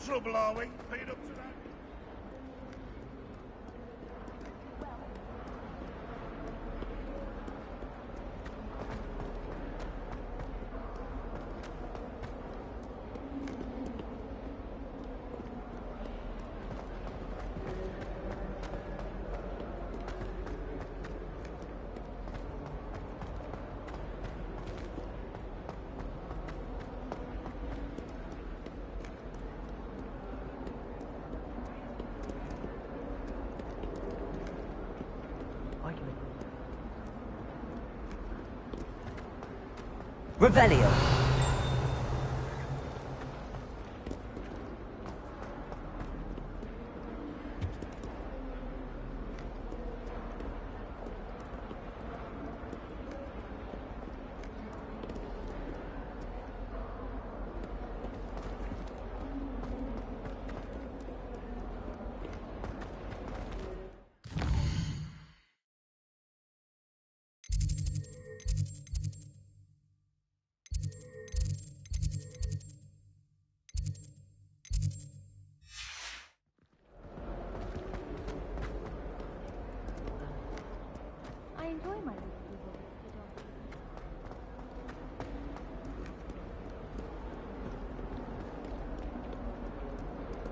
trouble, are we? Been up to that? Revelio.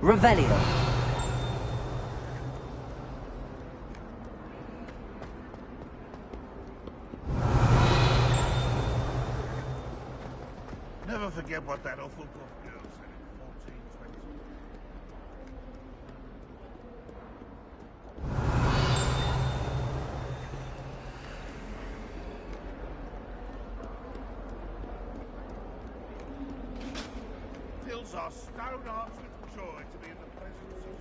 Revelio. Never forget what that Hufflepuff girl said in 1420. Fills our stone hearts with joy to be in the presence of...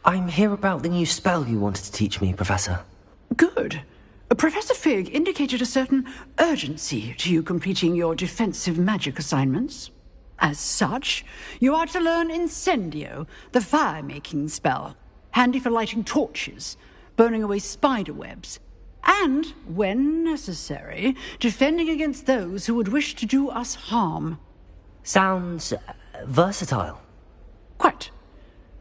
I'm here about the new spell you wanted to teach me, Professor. Good. Professor Fig indicated a certain urgency to you completing your defensive magic assignments. As such, you are to learn Incendio, the fire-making spell, handy for lighting torches, burning away spider webs, and, when necessary, defending against those who would wish to do us harm. Sounds versatile. Quite.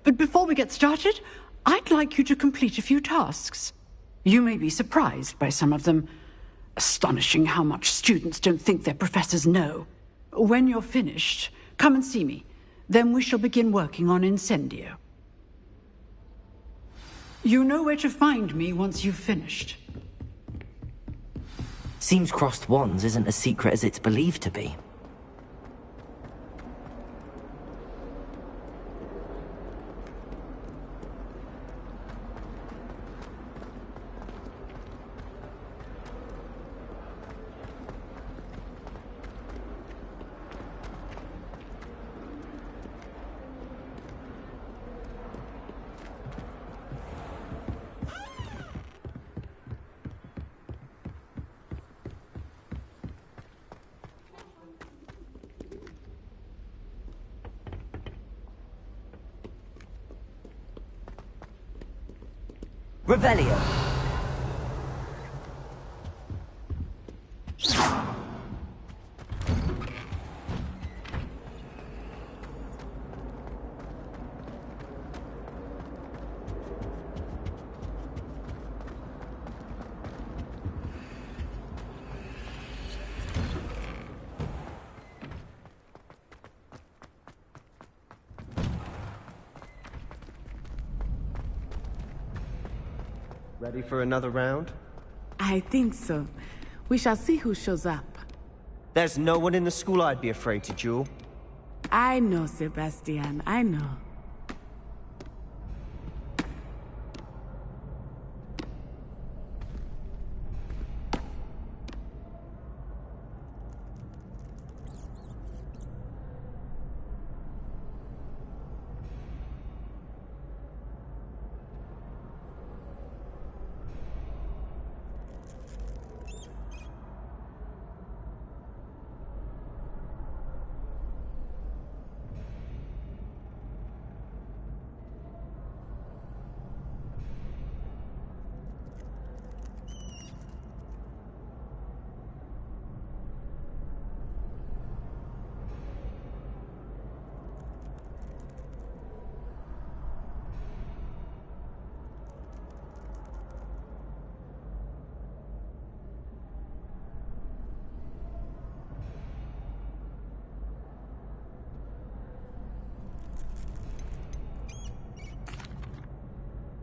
But before we get started, I'd like you to complete a few tasks. You may be surprised by some of them. Astonishing how much students don't think their professors know. When you're finished, come and see me. Then we shall begin working on Incendio. You know where to find me once you've finished. Seems crossed wands isn't as secret as it's believed to be. Revelio. Ready for another round? I think so. We shall see who shows up. There's no one in the school I'd be afraid to duel. I know, Sebastian, I know.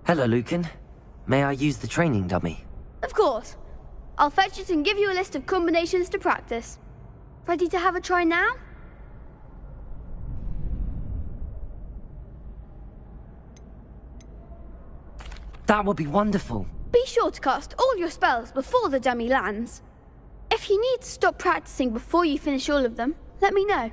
Hello, Lucan. May I use the training dummy? Of course. I'll fetch it and give you a list of combinations to practice. Ready to have a try now? That would be wonderful. Be sure to cast all your spells before the dummy lands. If you need to stop practicing before you finish all of them, let me know.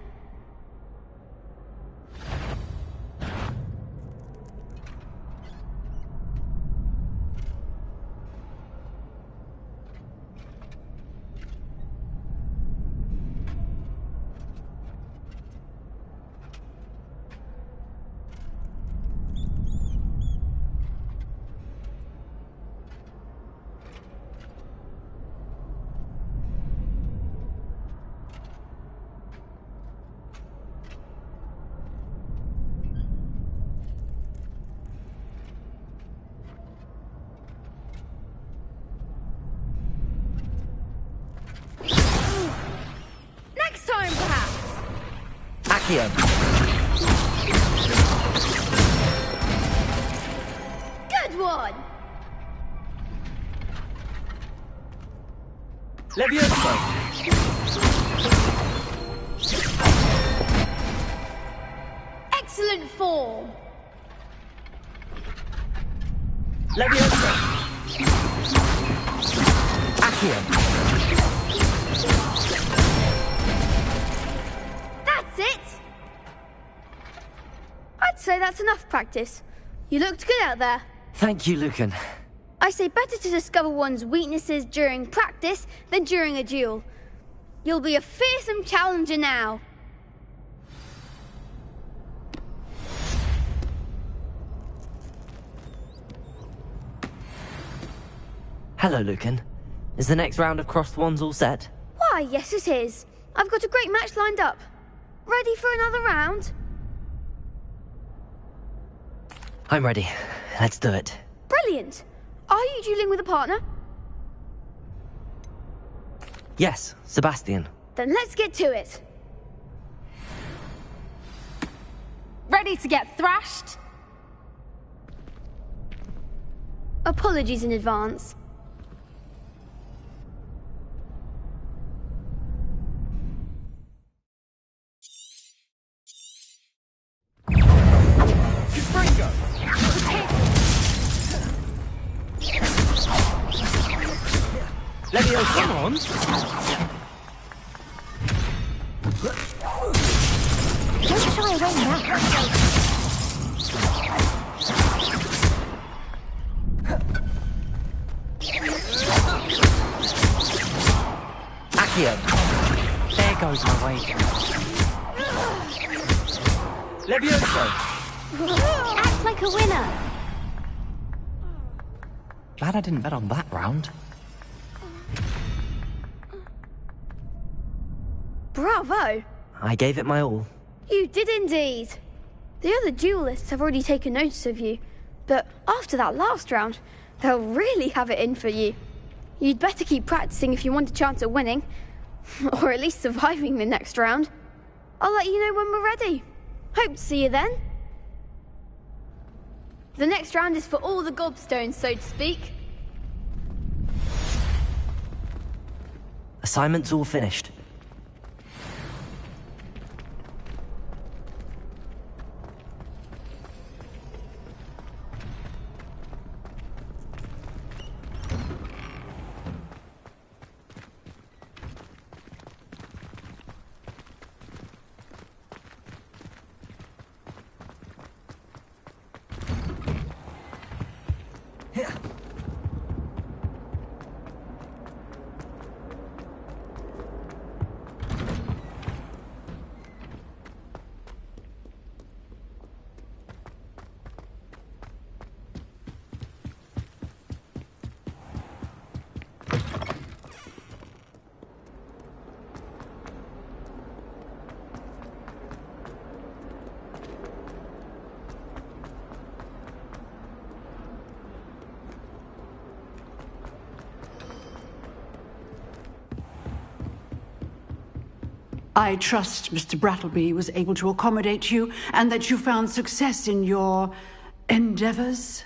Accio. Good one! Levioso. Excellent form! Levioso. Accio. That's it! I'd say that's enough practice. You looked good out there. Thank you, Lucan. I say better to discover one's weaknesses during practice than during a duel. You'll be a fearsome challenger now. Hello, Lucan. Is the next round of Crossed Wands all set? Why, yes it is. I've got a great match lined up. Ready for another round? I'm ready. Let's do it. Brilliant! Are you dueling with a partner? Yes, Sebastian. Then let's get to it. Ready to get thrashed? Apologies in advance. Levioso. Come on. Don't shy away now. Accio. There goes my wager. Levioso. Act like a winner. Glad I didn't bet on that round. Bravo! I gave it my all. You did indeed. The other duelists have already taken notice of you, but after that last round, they'll really have it in for you. You'd better keep practicing if you want a chance at winning, or at least surviving the next round. I'll let you know when we're ready. Hope to see you then. The next round is for all the gobstones, so to speak. Assignment's all finished. I trust Mr. Brattleby was able to accommodate you and that you found success in your endeavors.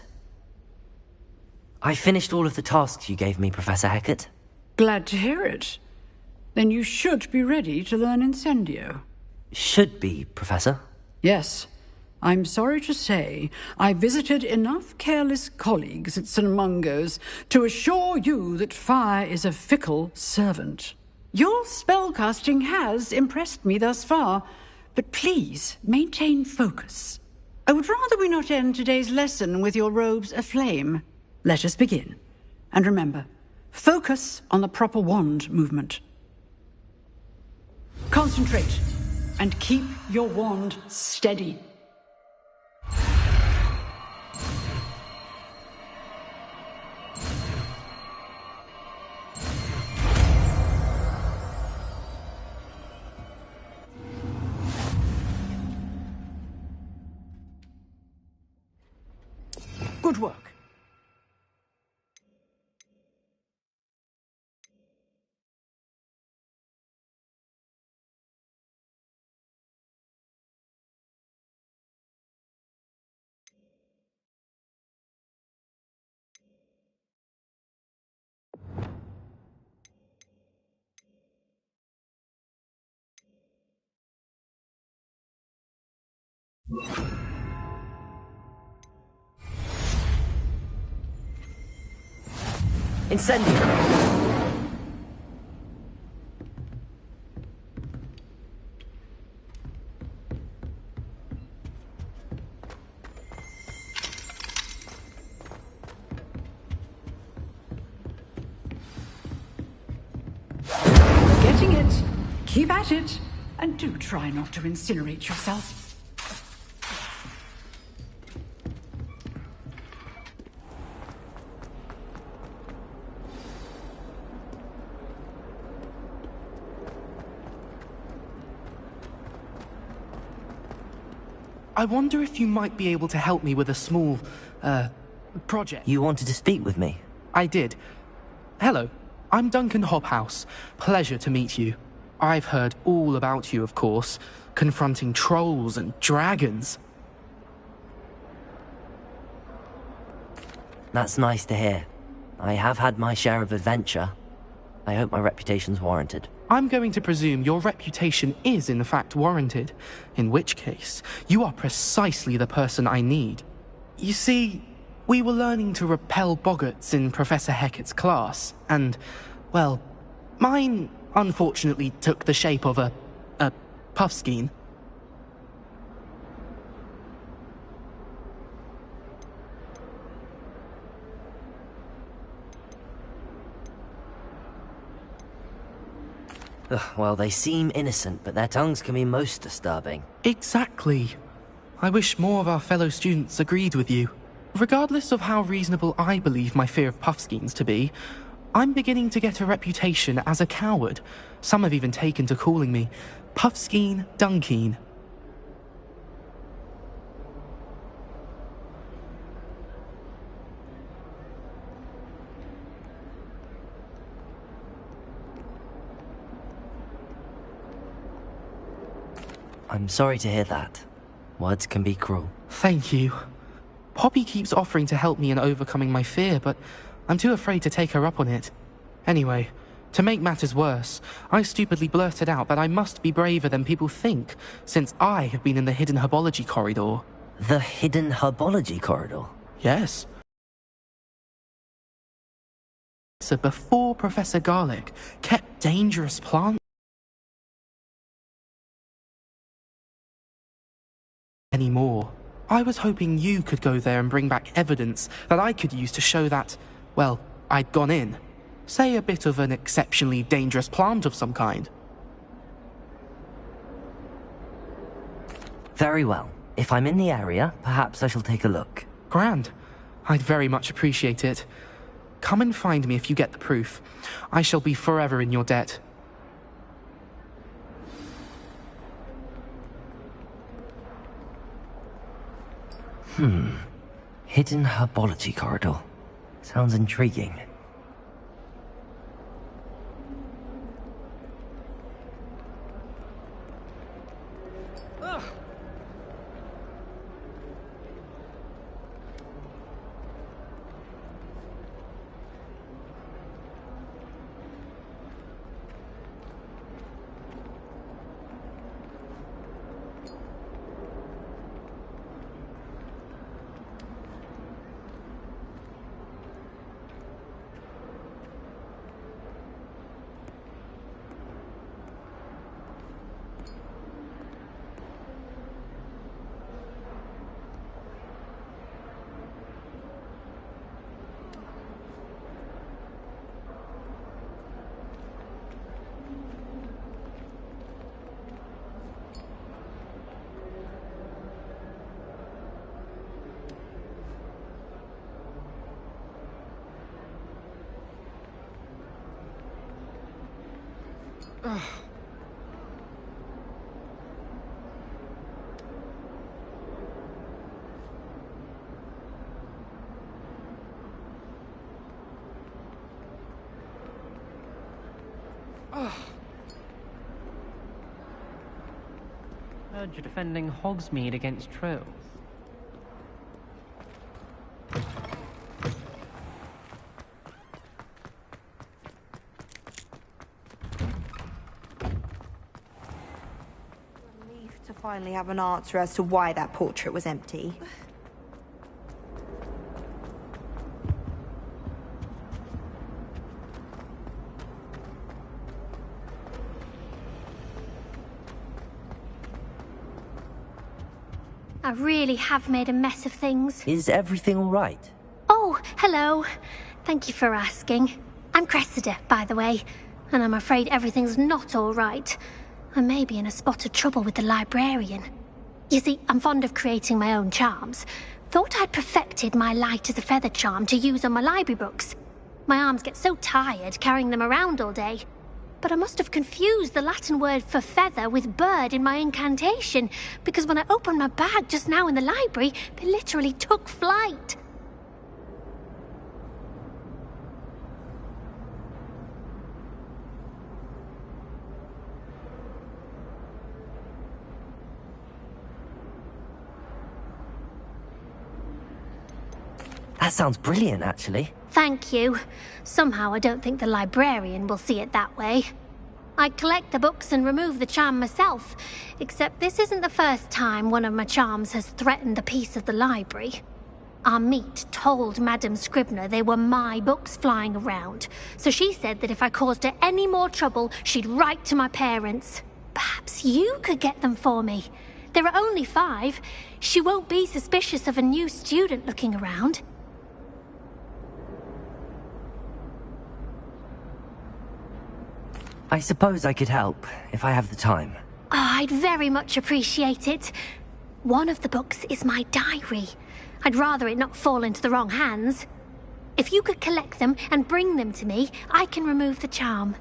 I finished all of the tasks you gave me, Professor Hecat. Glad to hear it. Then you should be ready to learn Incendio. Should be, Professor. Yes. I'm sorry to say, I visited enough careless colleagues at St. Mungo's to assure you that fire is a fickle servant. Your spellcasting has impressed me thus far, but please maintain focus. I would rather we not end today's lesson with your robes aflame. Let us begin. And remember, focus on the proper wand movement. Concentrate, and keep your wand steady. Good work. Incendio! Getting it. Keep at it. And do try not to incinerate yourself. I wonder if you might be able to help me with a small, project. You wanted to speak with me? I did. Hello, I'm Duncan Hobhouse. Pleasure to meet you. I've heard all about you, of course, confronting trolls and dragons. That's nice to hear. I have had my share of adventure. I hope my reputation's warranted. I'm going to presume your reputation is in fact warranted, in which case, you are precisely the person I need. You see, we were learning to repel boggarts in Professor Hecat's class, and, well, mine unfortunately took the shape of a puffskein. Ugh, well, they seem innocent, but their tongues can be most disturbing. Exactly. I wish more of our fellow students agreed with you. Regardless of how reasonable I believe my fear of puffskeins to be, I'm beginning to get a reputation as a coward. Some have even taken to calling me Puffskeen Dunkeen. I'm sorry to hear that. Words can be cruel. Thank you. Poppy keeps offering to help me in overcoming my fear, but I'm too afraid to take her up on it. Anyway, to make matters worse, I stupidly blurted out that I must be braver than people think, since I have been in the hidden herbology corridor. The hidden herbology corridor? Yes. So before Professor Garlic kept dangerous plants anymore. I was hoping you could go there and bring back evidence that I could use to show that, well, I'd gone in. Say a bit of an exceptionally dangerous plant of some kind. Very well. If I'm in the area, perhaps I shall take a look. Grand. I'd very much appreciate it. Come and find me if you get the proof. I shall be forever in your debt. Hidden herbology corridor. Sounds intriguing. Heard you're defending Hogsmeade against trolls. Relief to finally have an answer as to why that portrait was empty. I really have made a mess of things. Is everything all right? Oh, hello. Thank you for asking. I'm Cressida, by the way, and I'm afraid everything's not all right. I may be in a spot of trouble with the librarian. You see, I'm fond of creating my own charms. Thought I'd perfected my light as a feather charm to use on my library books. My arms get so tired carrying them around all day. But I must have confused the Latin word for feather with bird in my incantation, because when I opened my bag just now in the library, they literally took flight. That sounds brilliant, actually. Thank you. Somehow I don't think the librarian will see it that way. I collect the books and remove the charm myself, except this isn't the first time one of my charms has threatened the peace of the library. Our meet told Madame Scribner they were my books flying around, so she said that if I caused her any more trouble, she'd write to my parents. Perhaps you could get them for me. There are only 5. She won't be suspicious of a new student looking around. I suppose I could help, if I have the time. Oh, I'd very much appreciate it. One of the books is my diary. I'd rather it not fall into the wrong hands. If you could collect them and bring them to me, I can remove the charm.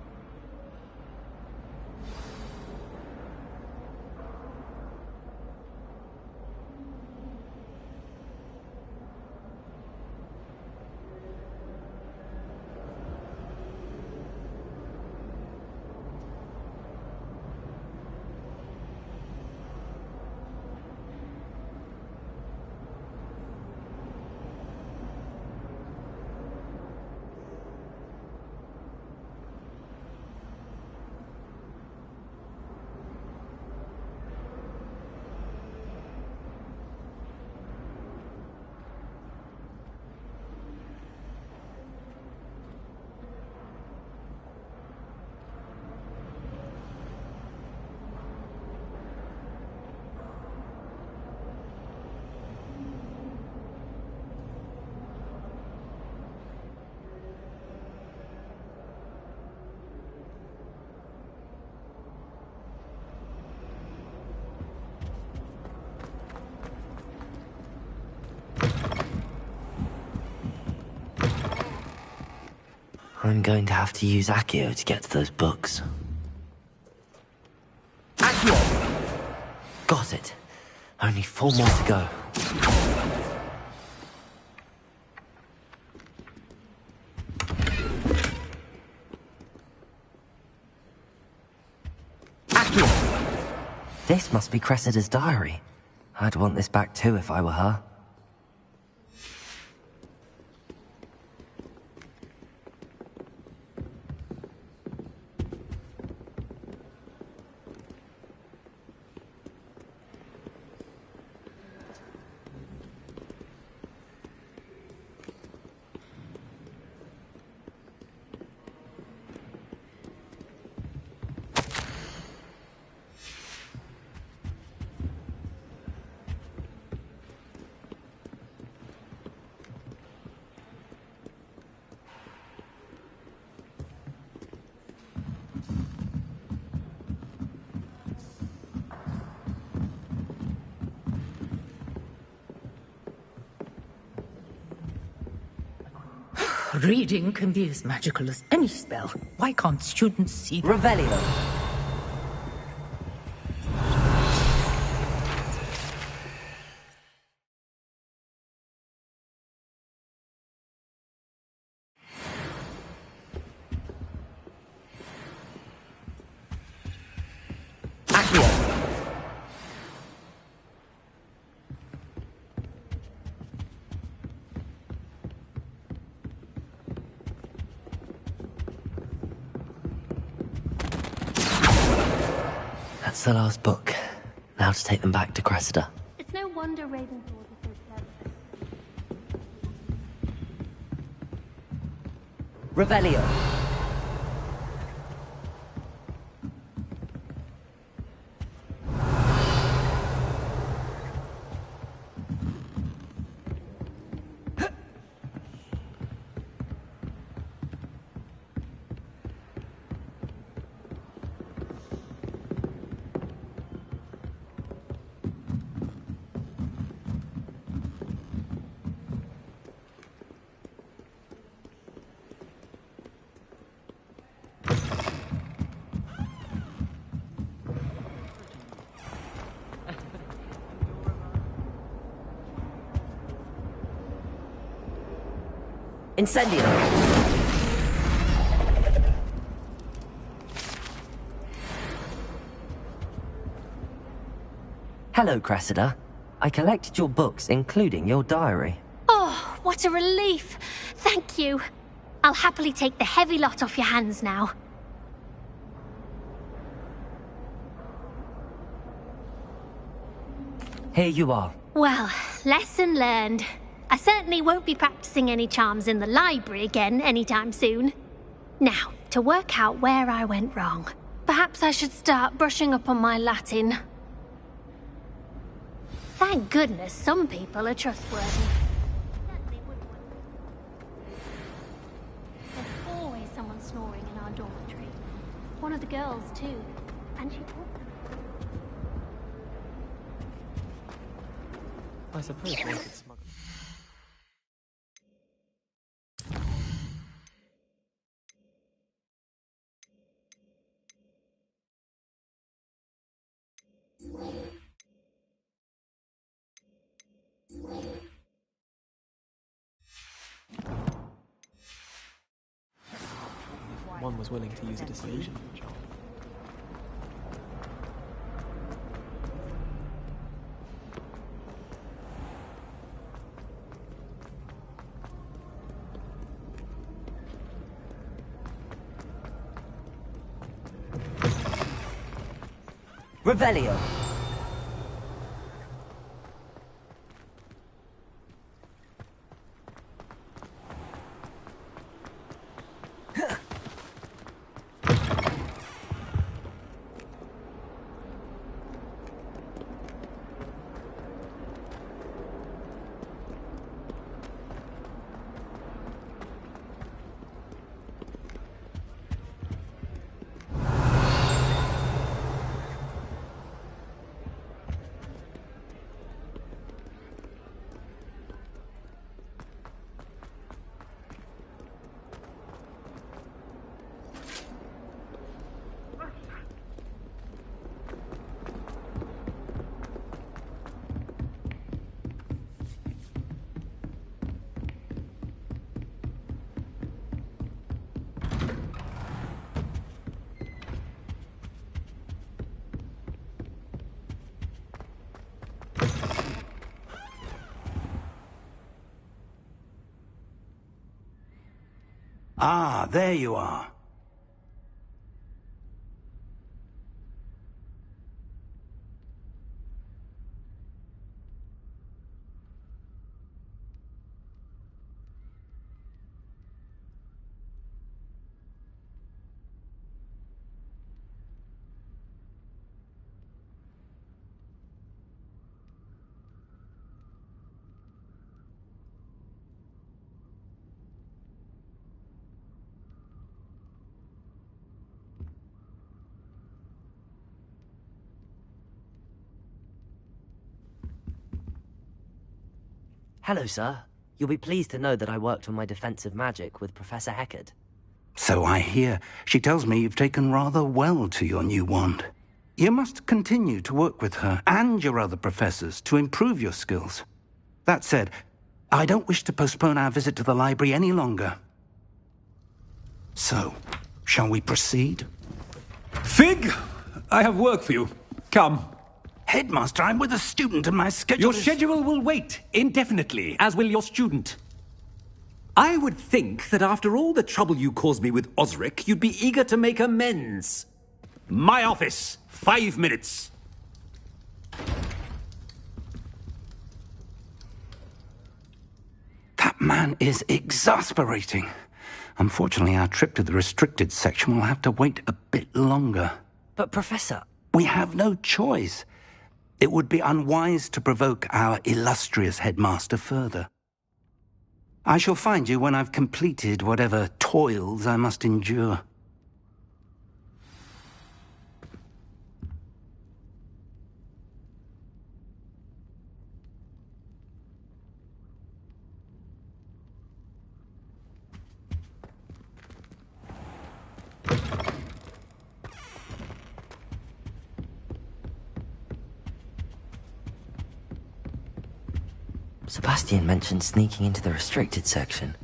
I'm going to have to use Accio to get to those books. Accio! Got it. Only 4 more to go. Accio! This must be Cressida's diary. I'd want this back too if I were her. Reading can be as magical as any spell. Why can't students see that? Revelio. Accio. That's the last book. Now to take them back to Cressida. It's no wonder Ravenclaw is so clever. Revelio. Incendio. Hello, Cressida. I collected your books, including your diary. Oh, what a relief. Thank you. I'll happily take the heavy lot off your hands now. Here you are. Well, lesson learned. I certainly won't be practicing any charms in the library again anytime soon. Now, to work out where I went wrong. Perhaps I should start brushing up on my Latin. Thank goodness some people are trustworthy. There's always someone snoring in our dormitory. One of the girls, too. And she... I suppose one could smuggle. One was willing to use a disillusionment charm. Revelio. Ah, there you are. Hello, sir. You'll be pleased to know that I worked on my defensive magic with Professor Heckard. So I hear. She tells me you've taken rather well to your new wand. You must continue to work with her and your other professors to improve your skills. That said, I don't wish to postpone our visit to the library any longer. So, shall we proceed? Fig, I have work for you. Come. Headmaster, I'm with a student and my schedule Your schedule will wait indefinitely, as will your student. I would think that after all the trouble you caused me with Osric, you'd be eager to make amends. My office, 5 minutes. That man is exasperating. Unfortunately, our trip to the restricted section will have to wait a bit longer. But, Professor... We have no choice. It would be unwise to provoke our illustrious headmaster further. I shall find you when I've completed whatever toils I must endure. Sebastian mentioned sneaking into the restricted section.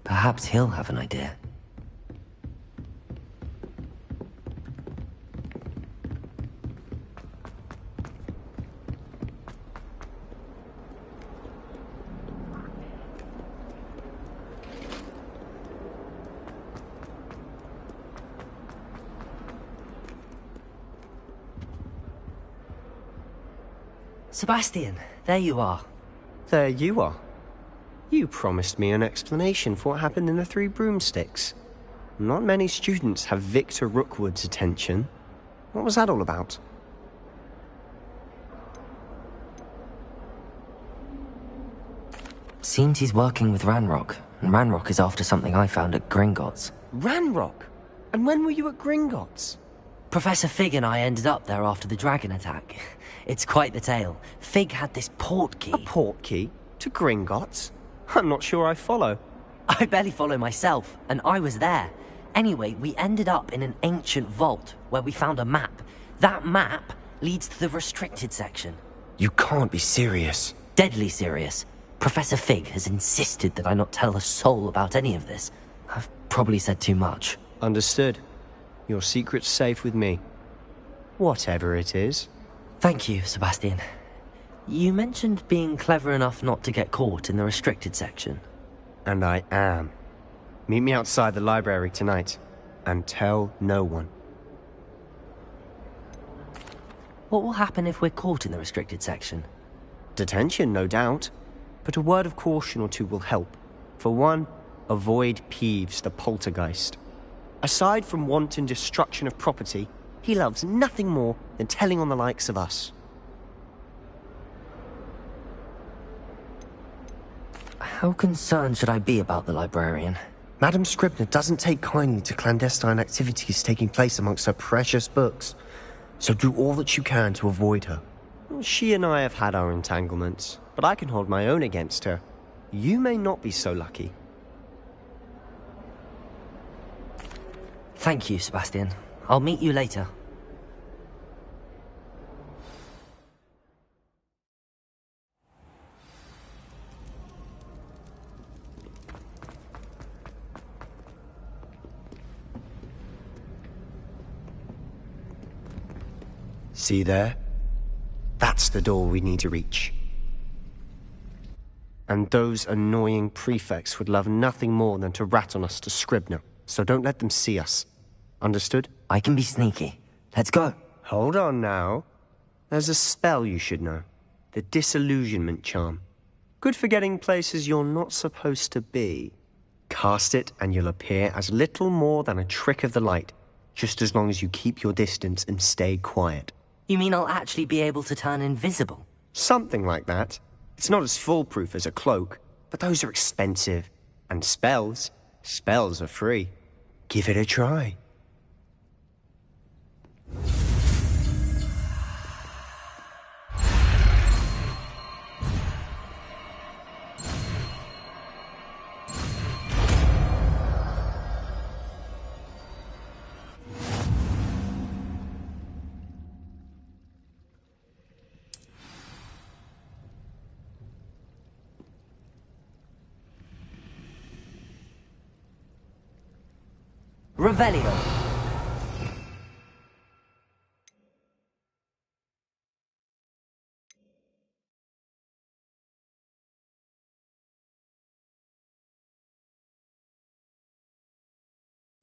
Perhaps he'll have an idea. Sebastian, there you are. There you are. You promised me an explanation for what happened in the Three Broomsticks. Not many students have Victor Rookwood's attention. What was that all about? Seems he's working with Ranrock, and Ranrock is after something I found at Gringotts. Ranrock? And when were you at Gringotts? Professor Fig and I ended up there after the dragon attack. It's quite the tale. Fig had this portkey. A portkey? To Gringotts? I'm not sure I follow. I barely follow myself, and I was there. Anyway, we ended up in an ancient vault where we found a map. That map leads to the restricted section. You can't be serious. Deadly serious. Professor Fig has insisted that I not tell a soul about any of this. I've probably said too much. Understood. Your secret's safe with me. Whatever it is. Thank you, Sebastian. You mentioned being clever enough not to get caught in the restricted section. And I am. Meet me outside the library tonight, and tell no one. What will happen if we're caught in the restricted section? Detention, no doubt. But a word of caution or two will help. For one, avoid Peeves the poltergeist. Aside from wanton destruction of property, he loves nothing more than telling on the likes of us. How concerned should I be about the librarian? Madame Scribner doesn't take kindly to clandestine activities taking place amongst her precious books, so do all that you can to avoid her. She and I have had our entanglements, but I can hold my own against her. You may not be so lucky. Thank you, Sebastian. I'll meet you later. See there? That's the door we need to reach. And those annoying prefects would love nothing more than to rat on us to Scribner, so don't let them see us. Understood? I can be sneaky. Let's go. Hold on now. There's a spell you should know. The Disillusionment Charm. Good for getting places you're not supposed to be. Cast it and you'll appear as little more than a trick of the light, just as long as you keep your distance and stay quiet. You mean I'll actually be able to turn invisible? Something like that. It's not as foolproof as a cloak, but those are expensive. And spells are free. Give it a try. Revelio.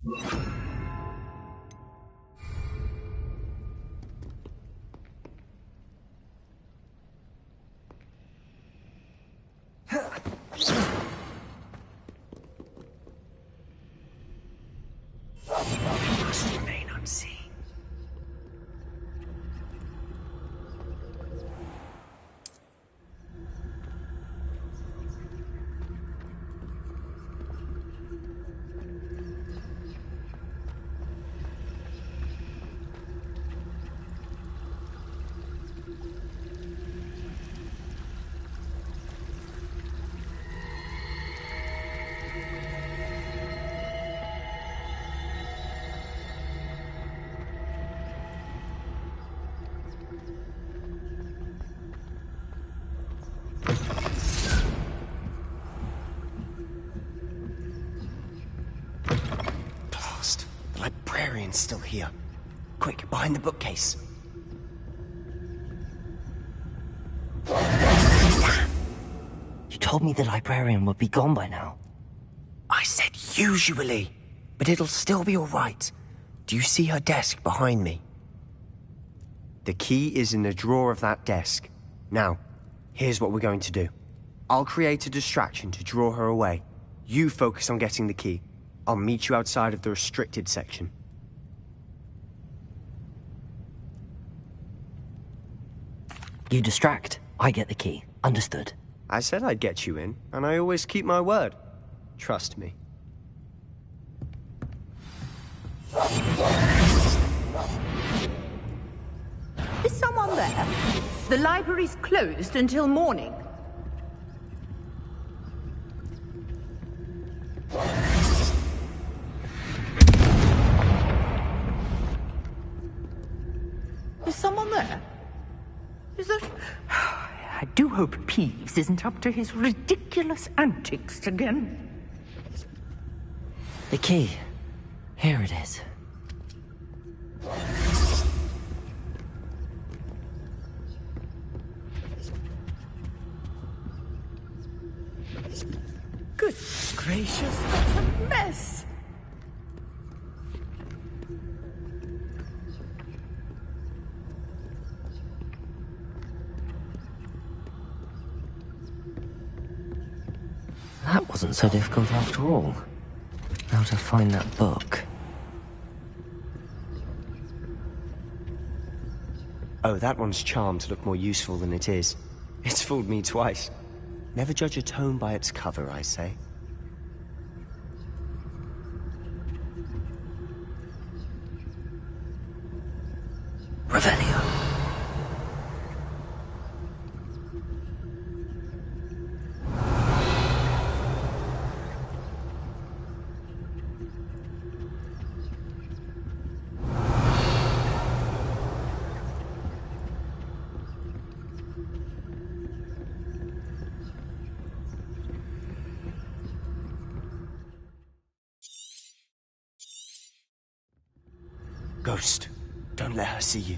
Must remain unseen. Librarian's still here. Quick, behind the bookcase. You told me the librarian would be gone by now. I said usually, but it'll still be all right. Do you see her desk behind me? The key is in the drawer of that desk. Now, here's what we're going to do. I'll create a distraction to draw her away. You focus on getting the key. I'll meet you outside of the restricted section. You distract, I get the key. Understood. I said I'd get you in, and I always keep my word. Trust me. Is someone there? The library's closed until morning. Is someone there? Is there... I do hope Peeves isn't up to his ridiculous antics again. The key. Here it is. Good gracious, what a mess! That wasn't so difficult after all. How to find that book. Oh, that one's charmed to look more useful than it is. It's fooled me twice. Never judge a tome by its cover, I say. Revelio. Ghost, don't let her see you.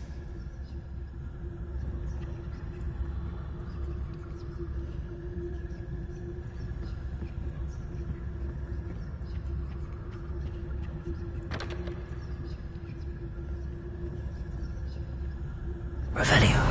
Revelio.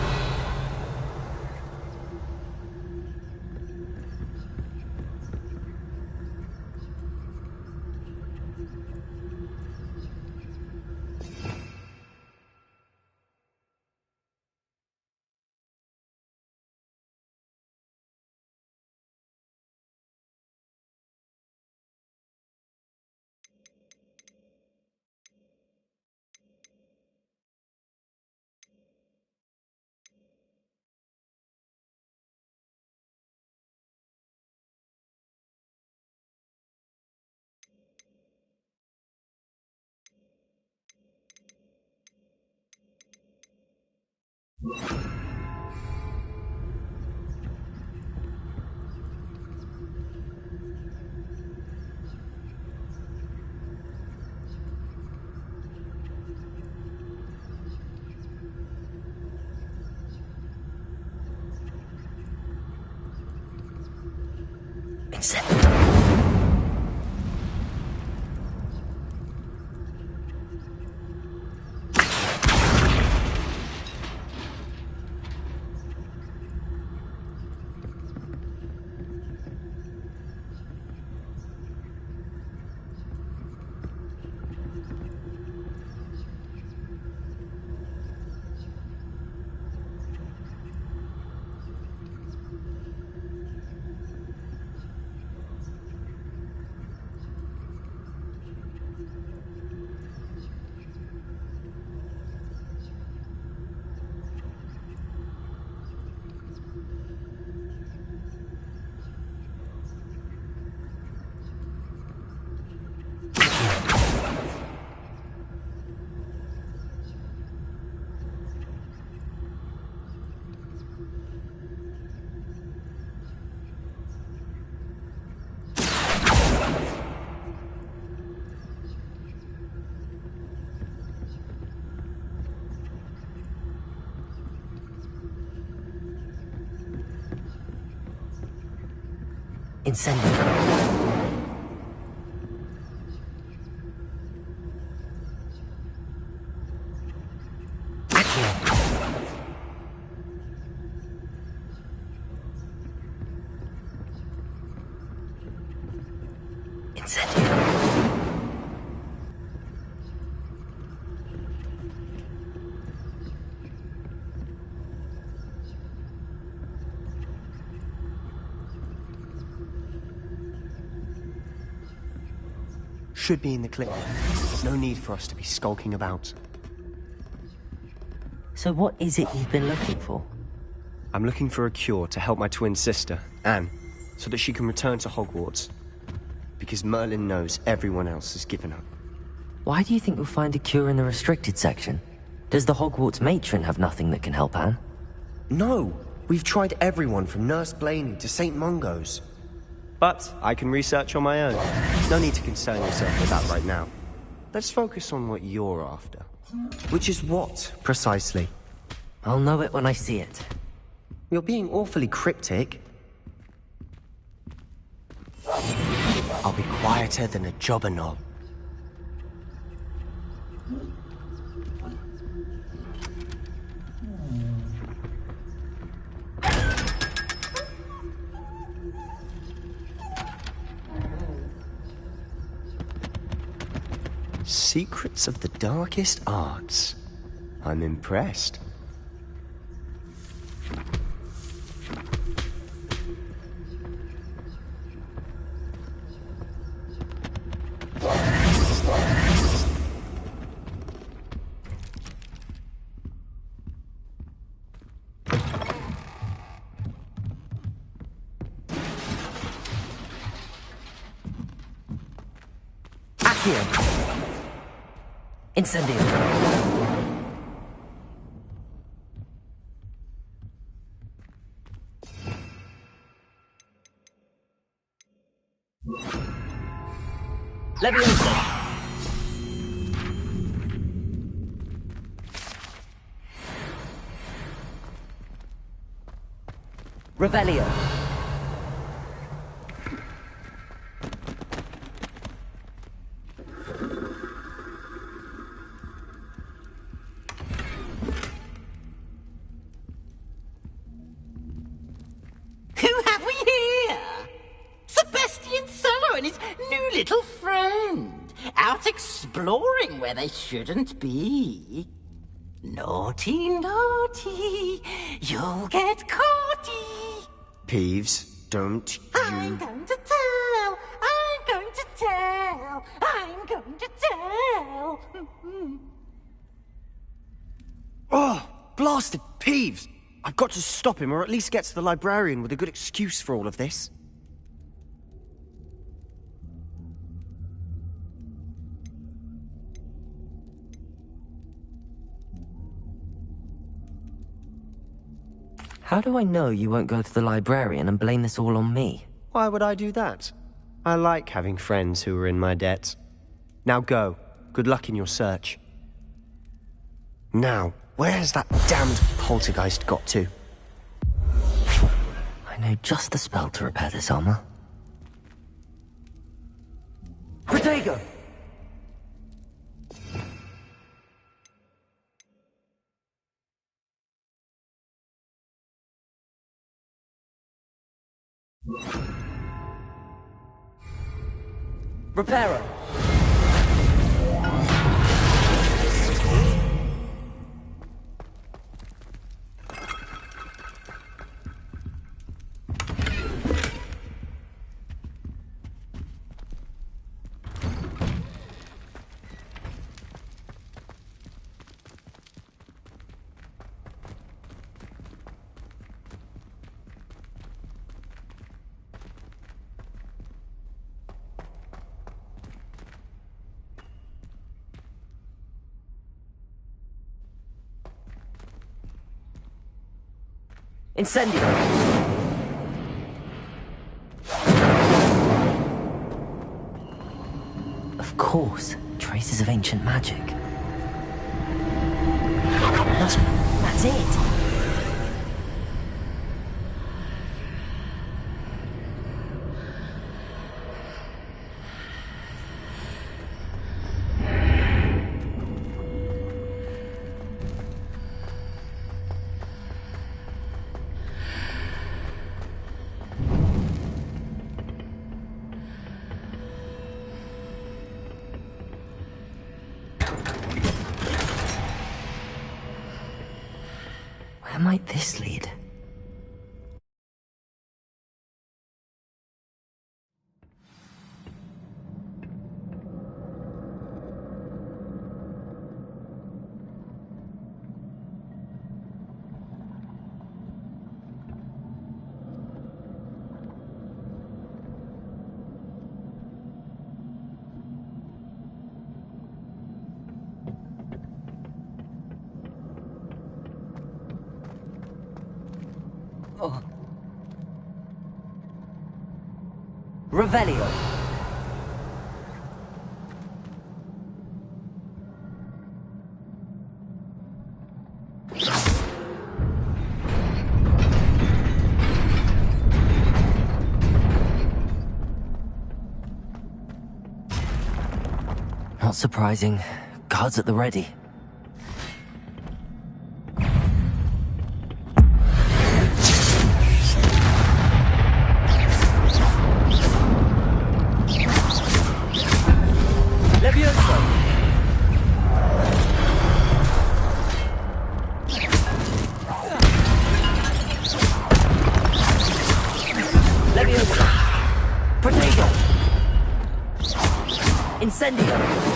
Incendio. Should be in the clip. There's no need for us to be skulking about. So what is it you've been looking for? I'm looking for a cure to help my twin sister, Anne, so that she can return to Hogwarts. Because Merlin knows everyone else has given up. Why do you think you'll find a cure in the restricted section? Does the Hogwarts matron have nothing that can help Anne? No! We've tried everyone from Nurse Blaney to St. Mungo's. But I can research on my own. No need to concern yourself with that right now. Let's focus on what you're after. Which is what, precisely? I'll know it when I see it. You're being awfully cryptic. I'll be quieter than a jobberknoll. Secrets of the darkest arts. I'm impressed. Incendio. Leviosa. Revelio. Little friend, out exploring where they shouldn't be. Naughty, naughty, you'll get caughty. Peeves, don't you... I'm going to tell, I'm going to tell, I'm going to tell. Oh, blasted Peeves! I've got to stop him, or at least get to the librarian with a good excuse for all of this. How do I know you won't go to the librarian and blame this all on me? Why would I do that? I like having friends who are in my debt. Now go. Good luck in your search. Now, where has that damned poltergeist got to? I know just the spell to repair this armor. Protego! Reparo! Incendio! Of course, traces of ancient magic. That's it! might this lead? Revelio. Not surprising. Guards at the ready. Incendio!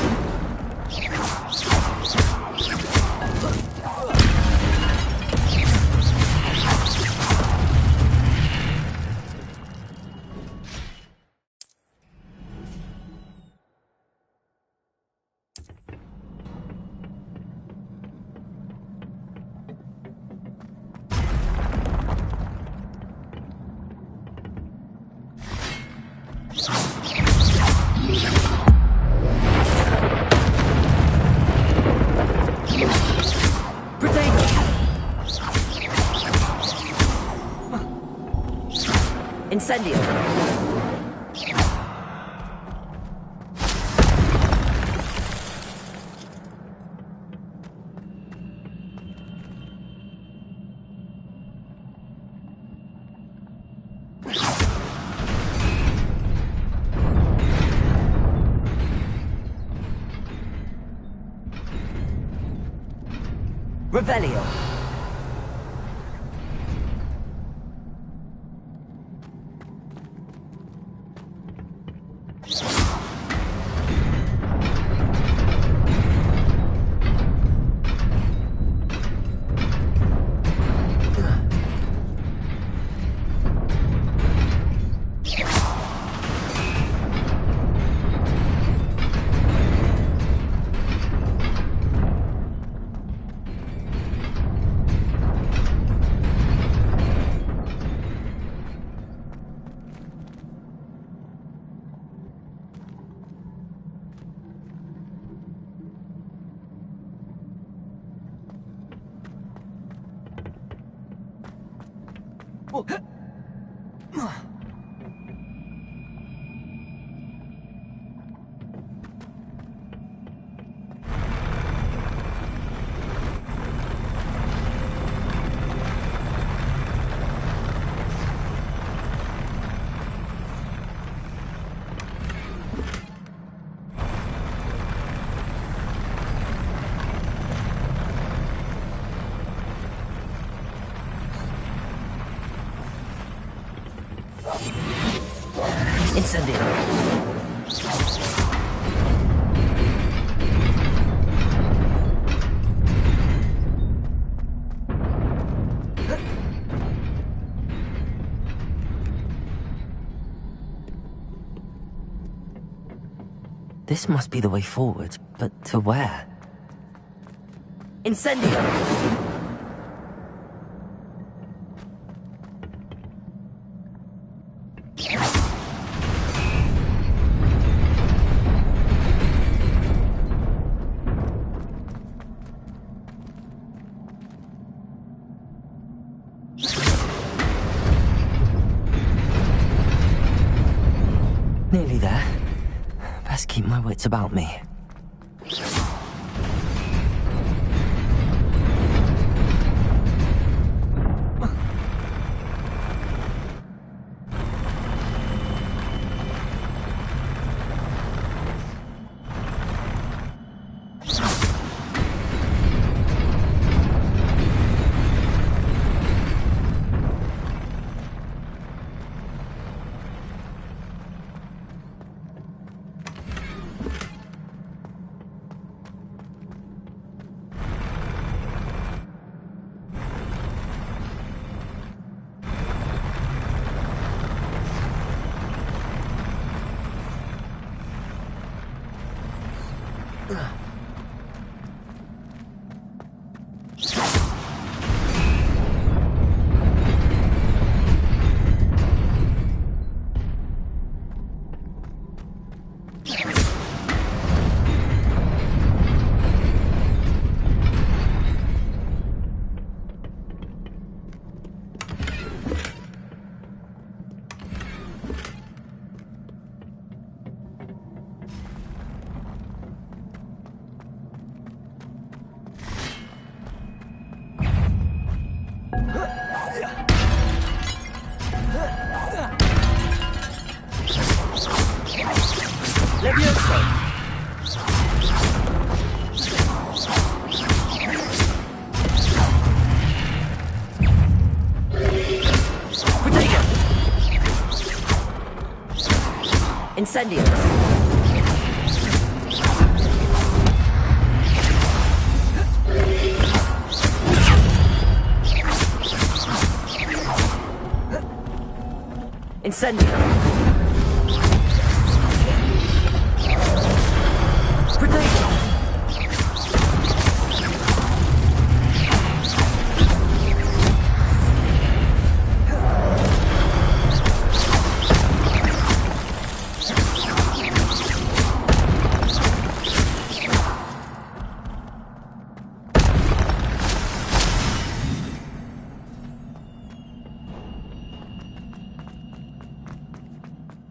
Incendio! Revelio! Incendio! This must be the way forward, but to where? Incendio! Nearly there. Best keep my wits about me. Incendio. Incendio. Potato.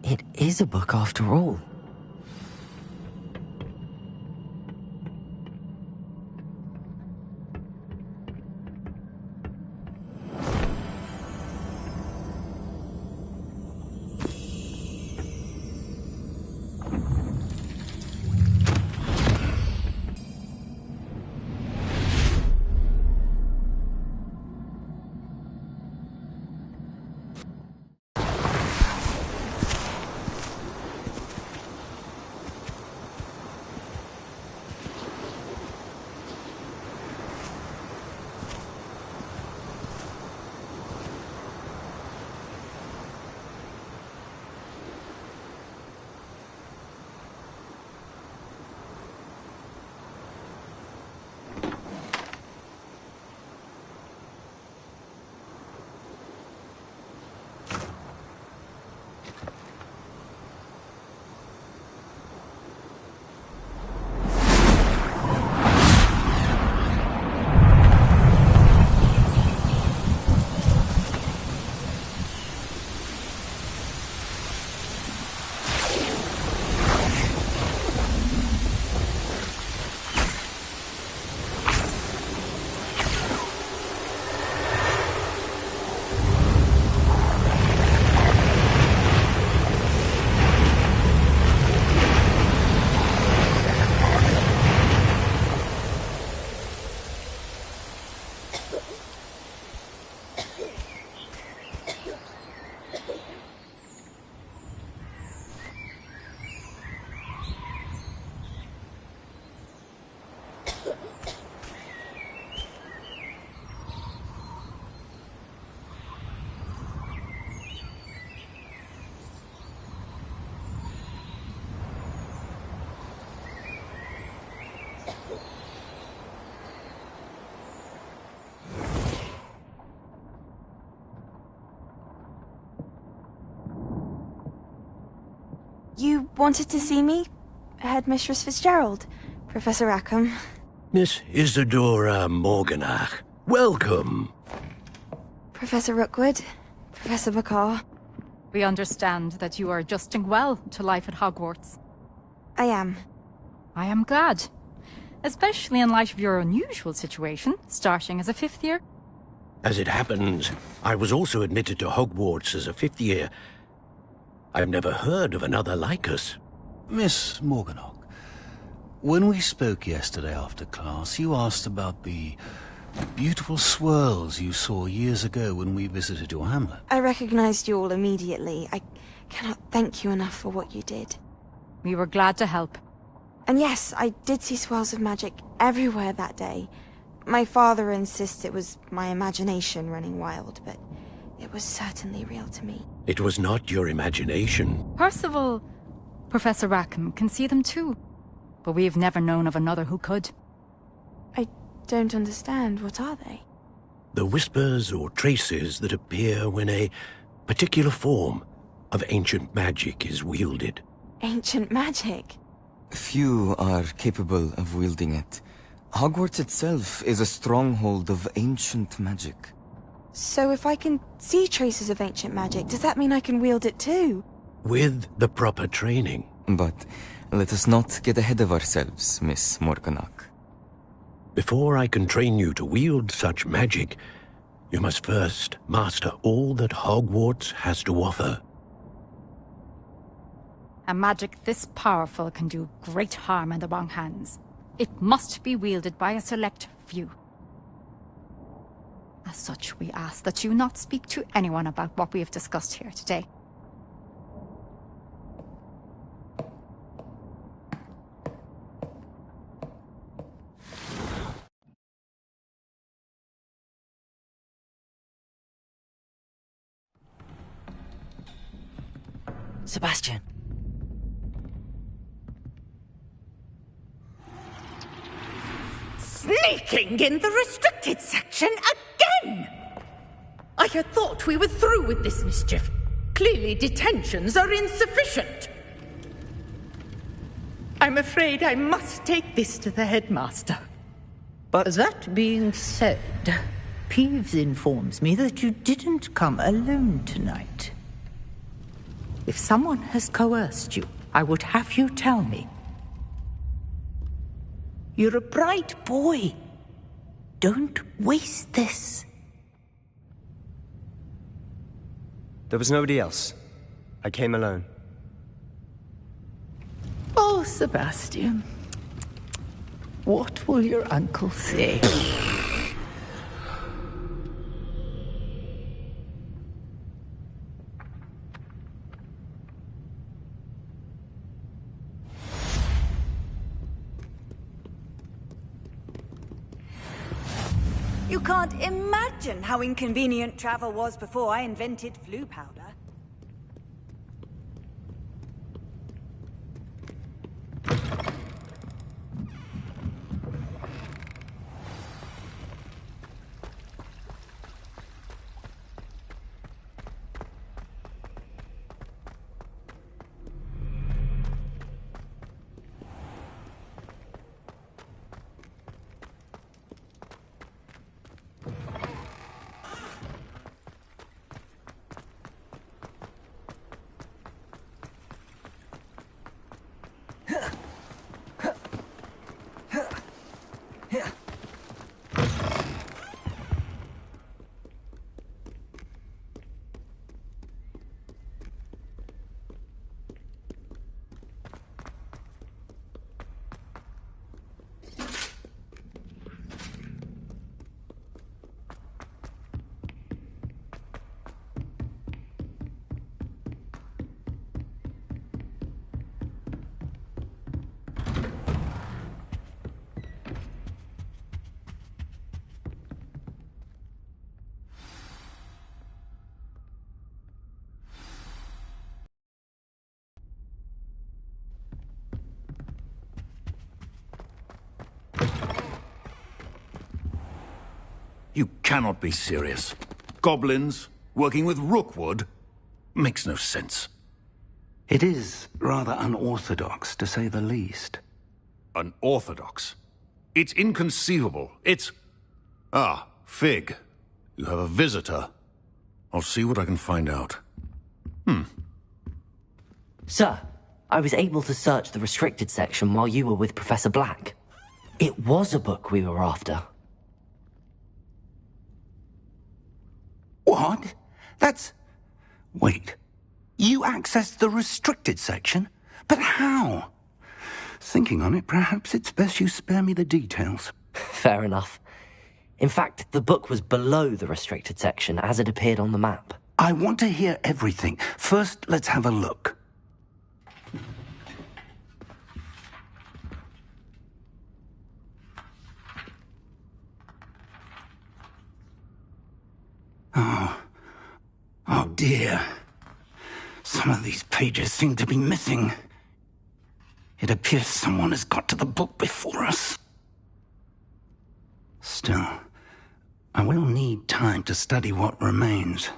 It is a book after all. You wanted to see me? Headmistress Fitzgerald? Professor Rackham? Miss Isadora Morganach, welcome. Professor Rookwood? Professor McCaw? We understand that you are adjusting well to life at Hogwarts. I am. I am glad. Especially in light of your unusual situation, starting as a 5th year. As it happens, I was also admitted to Hogwarts as a 5th year. I've never heard of another like us. Miss Morganach, when we spoke yesterday after class, you asked about the beautiful swirls you saw years ago when we visited your hamlet. I recognized you all immediately. I cannot thank you enough for what you did. We were glad to help. And yes, I did see swirls of magic everywhere that day. My father insists it was my imagination running wild, but it was certainly real to me. It was not your imagination. Percival, Professor Rackham can see them too. but we've never known of another who could. I don't understand. What are they? The whispers or traces that appear when a particular form of ancient magic is wielded. Ancient magic? Few are capable of wielding it. Hogwarts itself is a stronghold of ancient magic. So if I can see traces of ancient magic, does that mean I can wield it too? With the proper training. But let us not get ahead of ourselves, Miss Morganach. Before I can train you to wield such magic, you must first master all that Hogwarts has to offer. A magic this powerful can do great harm in the wrong hands. It must be wielded by a select few. As such, we ask that you not speak to anyone about what we have discussed here today. Sebastian. Sneaking in the restricted section again! I had thought we were through with this mischief. Clearly detentions are insufficient. I'm afraid I must take this to the headmaster. But that being said, Peeves informs me that you didn't come alone tonight. If someone has coerced you, I would have you tell me. You're a bright boy. Don't waste this. There was nobody else. I came alone. Oh, Sebastian. What will your uncle say? You can't imagine how inconvenient travel was before I invented flu powder. You cannot be serious. Goblins working with Rookwood makes no sense. It is rather unorthodox, to say the least. Unorthodox? It's inconceivable. It's... Ah, Fig. You have a visitor. I'll see what I can find out. Sir, I was able to search the restricted section while you were with Professor Black. It was a book we were after. What? That's... Wait. You accessed the restricted section? But how? Thinking on it, perhaps it's best you spare me the details. Fair enough. In fact, the book was below the restricted section as it appeared on the map. I want to hear everything. First, let's have a look. Oh dear. Some of these pages seem to be missing. It appears someone has got to the book before us. Still, I will need time to study what remains.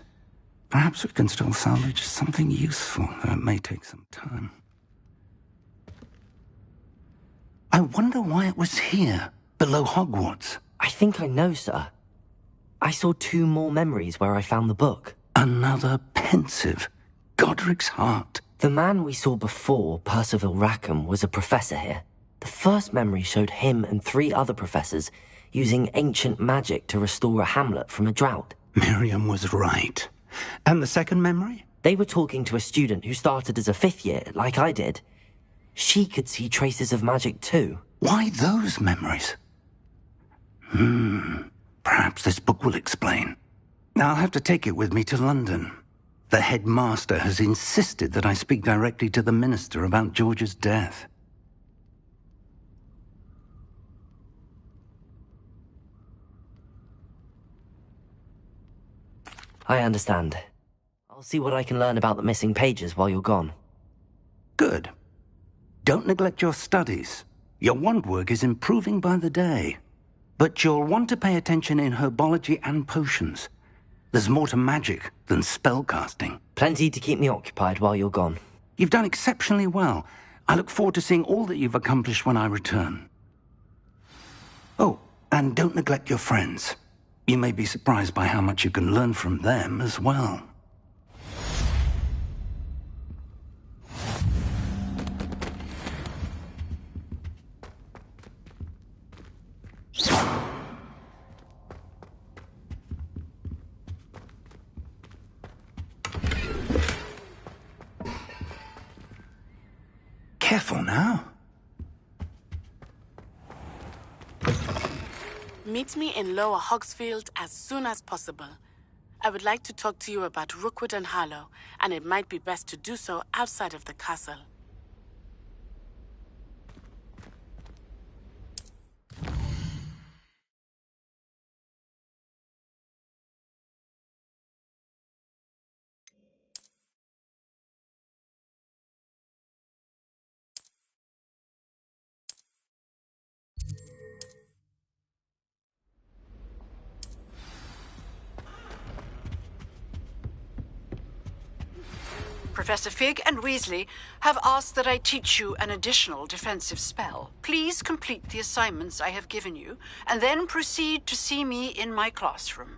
Perhaps we can still salvage something useful, though it may take some time. I wonder why it was here, below Hogwarts. I think I know, sir. I saw 2 more memories where I found the book. Another pensive. Godric's heart. The man we saw before, Percival Rackham, was a professor here. The first memory showed him and 3 other professors using ancient magic to restore a hamlet from a drought. Miriam was right. And the second memory? They were talking to a student who started as a 5th year, like I did. She could see traces of magic too. Why those memories? Perhaps this book will explain. I'll have to take it with me to London. The headmaster has insisted that I speak directly to the minister about George's death. I understand. I'll see what I can learn about the missing pages while you're gone. Good. Don't neglect your studies. Your wand work is improving by the day. But you'll want to pay attention in herbology and potions. There's more to magic than spellcasting. Plenty to keep me occupied while you're gone. You've done exceptionally well. I look forward to seeing all that you've accomplished when I return. Oh, and don't neglect your friends. You may be surprised by how much you can learn from them as well. Careful now. Meet me in Lower Hogsfield as soon as possible. I would like to talk to you about Rookwood and Harlow, and it might be best to do so outside of the castle. Professor Fig and Weasley have asked that I teach you an additional defensive spell. Please complete the assignments I have given you, and then proceed to see me in my classroom.